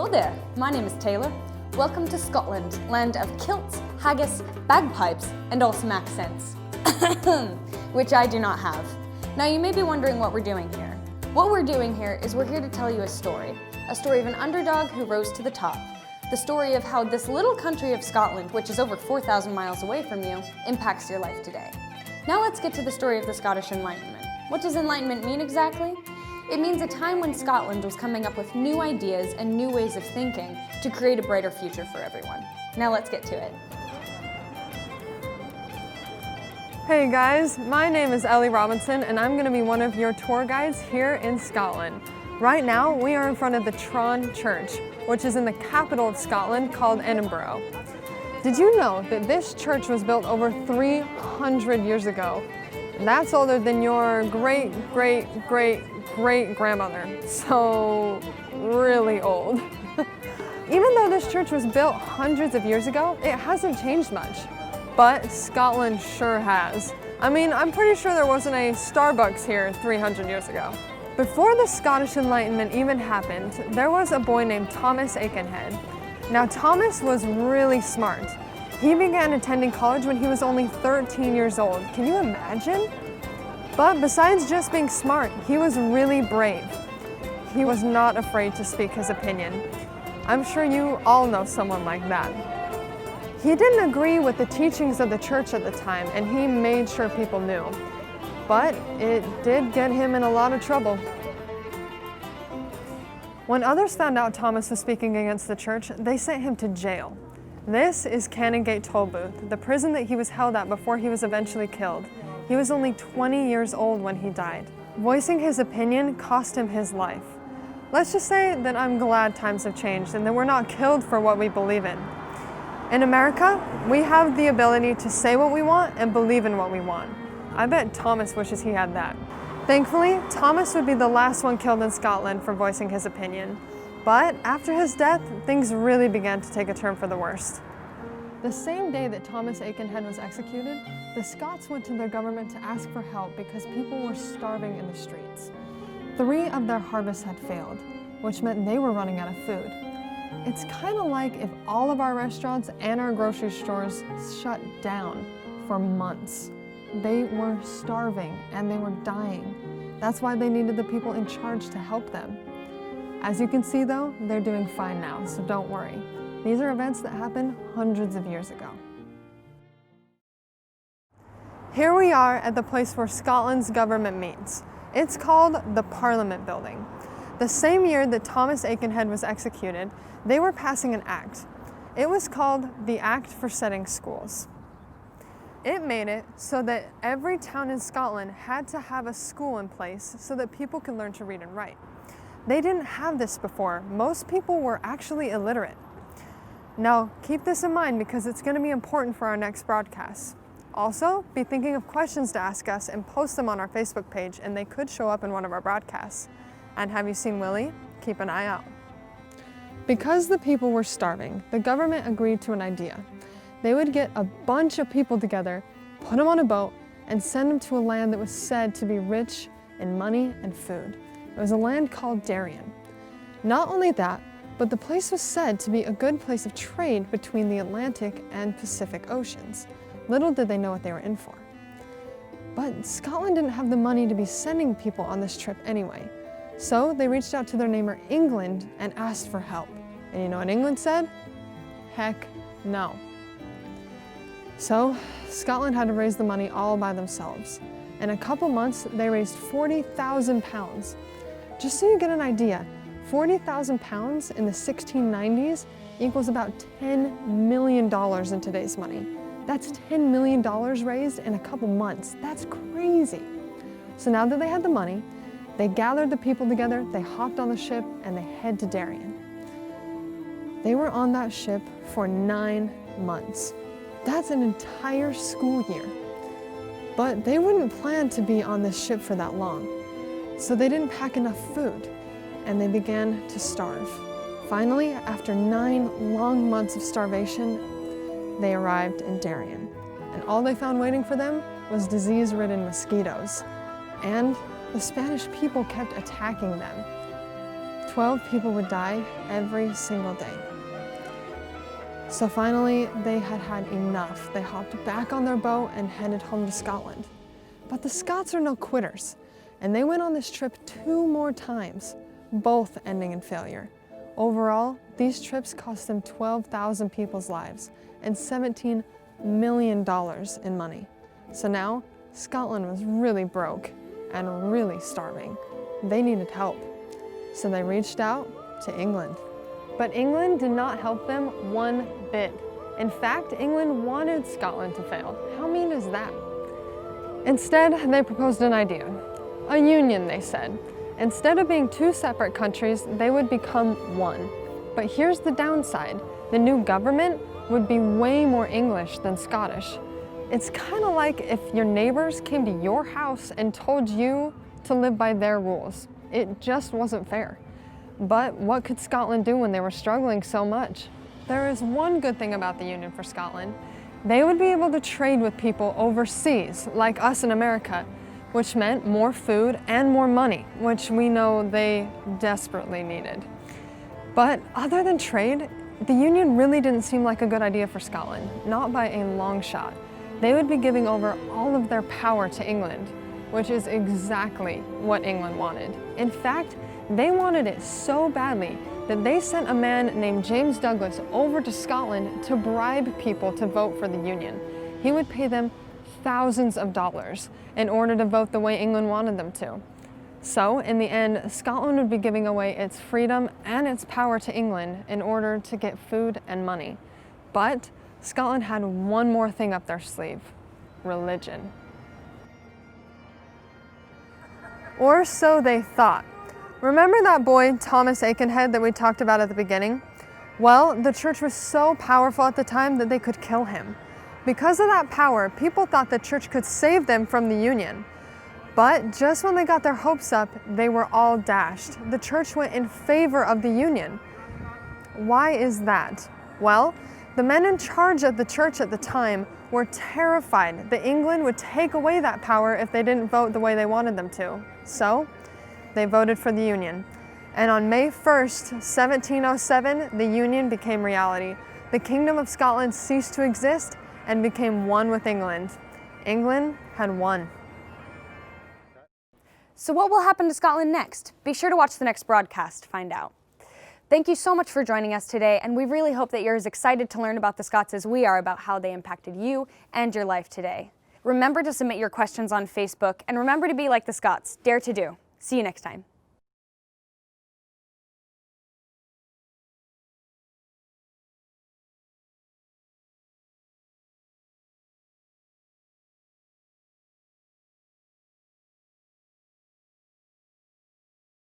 Hello there, my name is Taylor. Welcome to Scotland, land of kilts, haggis, bagpipes, and awesome accents. Which I do not have. Now you may be wondering what we're doing here. What we're doing here is we're here to tell you a story of an underdog who rose to the top. The story of how this little country of Scotland, which is over 4,000 miles away from you, impacts your life today. Now let's get to the story of the Scottish Enlightenment. What does Enlightenment mean exactly? It means a time when Scotland was coming up with new ideas and new ways of thinking to create a brighter future for everyone. Now let's get to it. Hey guys, my name is Ellie Robinson and I'm going to be one of your tour guides here in Scotland. Right now we are in front of the Tron Church, which is in the capital of Scotland called Edinburgh. Did you know that this church was built over 300 years ago? That's older than your great-great-great-great-grandmother, so really old. Even though this church was built hundreds of years ago, it hasn't changed much. But Scotland sure has. I mean, I'm pretty sure there wasn't a Starbucks here 300 years ago. Before the Scottish Enlightenment even happened, there was a boy named Thomas Aikenhead. Now, Thomas was really smart. He began attending college when he was only 13 years old. Can you imagine? But besides just being smart, he was really brave. He was not afraid to speak his opinion. I'm sure you all know someone like that. He didn't agree with the teachings of the church at the time, and he made sure people knew. But it did get him in a lot of trouble. When others found out Thomas was speaking against the church, they sent him to jail. This is Canongate Tollbooth, the prison that he was held at before he was eventually killed. He was only 20 years old when he died. Voicing his opinion cost him his life. Let's just say that I'm glad times have changed and that we're not killed for what we believe in. In America, we have the ability to say what we want and believe in what we want. I bet Thomas wishes he had that. Thankfully, Thomas would be the last one killed in Scotland for voicing his opinion. But after his death, things really began to take a turn for the worst. The same day that Thomas Aikenhead was executed, the Scots went to their government to ask for help because people were starving in the streets. 3 of their harvests had failed, which meant they were running out of food. It's kind of like if all of our restaurants and our grocery stores shut down for months. They were starving and they were dying. That's why they needed the people in charge to help them. As you can see though, they're doing fine now, so don't worry. These are events that happened hundreds of years ago. Here we are at the place where Scotland's government meets. It's called the Parliament Building. The same year that Thomas Aikenhead was executed, they were passing an act. It was called the Act for Setting Schools. It made it so that every town in Scotland had to have a school in place so that people could learn to read and write. They didn't have this before. Most people were actually illiterate. Now, keep this in mind because it's going to be important for our next broadcast. Also, be thinking of questions to ask us and post them on our Facebook page, and they could show up in one of our broadcasts. And have you seen Willie? Keep an eye out. Because the people were starving, the government agreed to an idea. They would get a bunch of people together, put them on a boat, and send them to a land that was said to be rich in money and food. It was a land called Darien. Not only that, but the place was said to be a good place of trade between the Atlantic and Pacific Oceans. Little did they know what they were in for. But Scotland didn't have the money to be sending people on this trip anyway. So they reached out to their neighbor England and asked for help. And you know what England said? Heck no. So Scotland had to raise the money all by themselves. In a couple months, they raised 40,000 pounds. Just so you get an idea, 40,000 pounds in the 1690s equals about $10 million in today's money. That's $10 million raised in a couple months. That's crazy. So now that they had the money, they gathered the people together, they hopped on the ship, and they head to Darien. They were on that ship for 9 months. That's an entire school year. But they wouldn't plan to be on this ship for that long. So they didn't pack enough food, and they began to starve. Finally, after 9 long months of starvation, they arrived in Darien. And all they found waiting for them was disease-ridden mosquitoes. And the Spanish people kept attacking them. 12 people would die every single day. So finally, they had had enough. They hopped back on their boat and headed home to Scotland. But the Scots are no quitters, and they went on this trip 2 more times, both ending in failure. Overall, these trips cost them 12,000 people's lives and $17 million in money. So now, Scotland was really broke and really starving. They needed help. So they reached out to England. But England did not help them one bit. In fact, England wanted Scotland to fail. How mean is that? Instead, they proposed an idea. A union, they said. Instead of being 2 separate countries, they would become one. But here's the downside. The new government would be way more English than Scottish. It's kind of like if your neighbors came to your house and told you to live by their rules. It just wasn't fair. But what could Scotland do when they were struggling so much? There is one good thing about the Union for Scotland. They would be able to trade with people overseas, like us in America, which meant more food and more money, which we know they desperately needed. But other than trade, the Union really didn't seem like a good idea for Scotland, not by a long shot. They would be giving over all of their power to England, which is exactly what England wanted. In fact, they wanted it so badly that they sent a man named James Douglas over to Scotland to bribe people to vote for the Union. He would pay them thousands of dollars in order to vote the way England wanted them to. So, in the end, Scotland would be giving away its freedom and its power to England in order to get food and money. But Scotland had one more thing up their sleeve: religion. Or so they thought. Remember that boy, Thomas Aikenhead, that we talked about at the beginning? Well, the church was so powerful at the time that they could kill him. Because of that power, people thought the church could save them from the Union. But just when they got their hopes up, they were all dashed. The church went in favor of the Union. Why is that? Well, the men in charge of the church at the time were terrified that England would take away that power if they didn't vote the way they wanted them to. So, they voted for the Union. And on May 1st, 1707, the Union became reality. The Kingdom of Scotland ceased to exist and became one with England. England had won. So what will happen to Scotland next? Be sure to watch the next broadcast to find out. Thank you so much for joining us today, and we really hope that you're as excited to learn about the Scots as we are about how they impacted you and your life today. Remember to submit your questions on Facebook, and remember to be like the Scots. Dare to do. See you next time.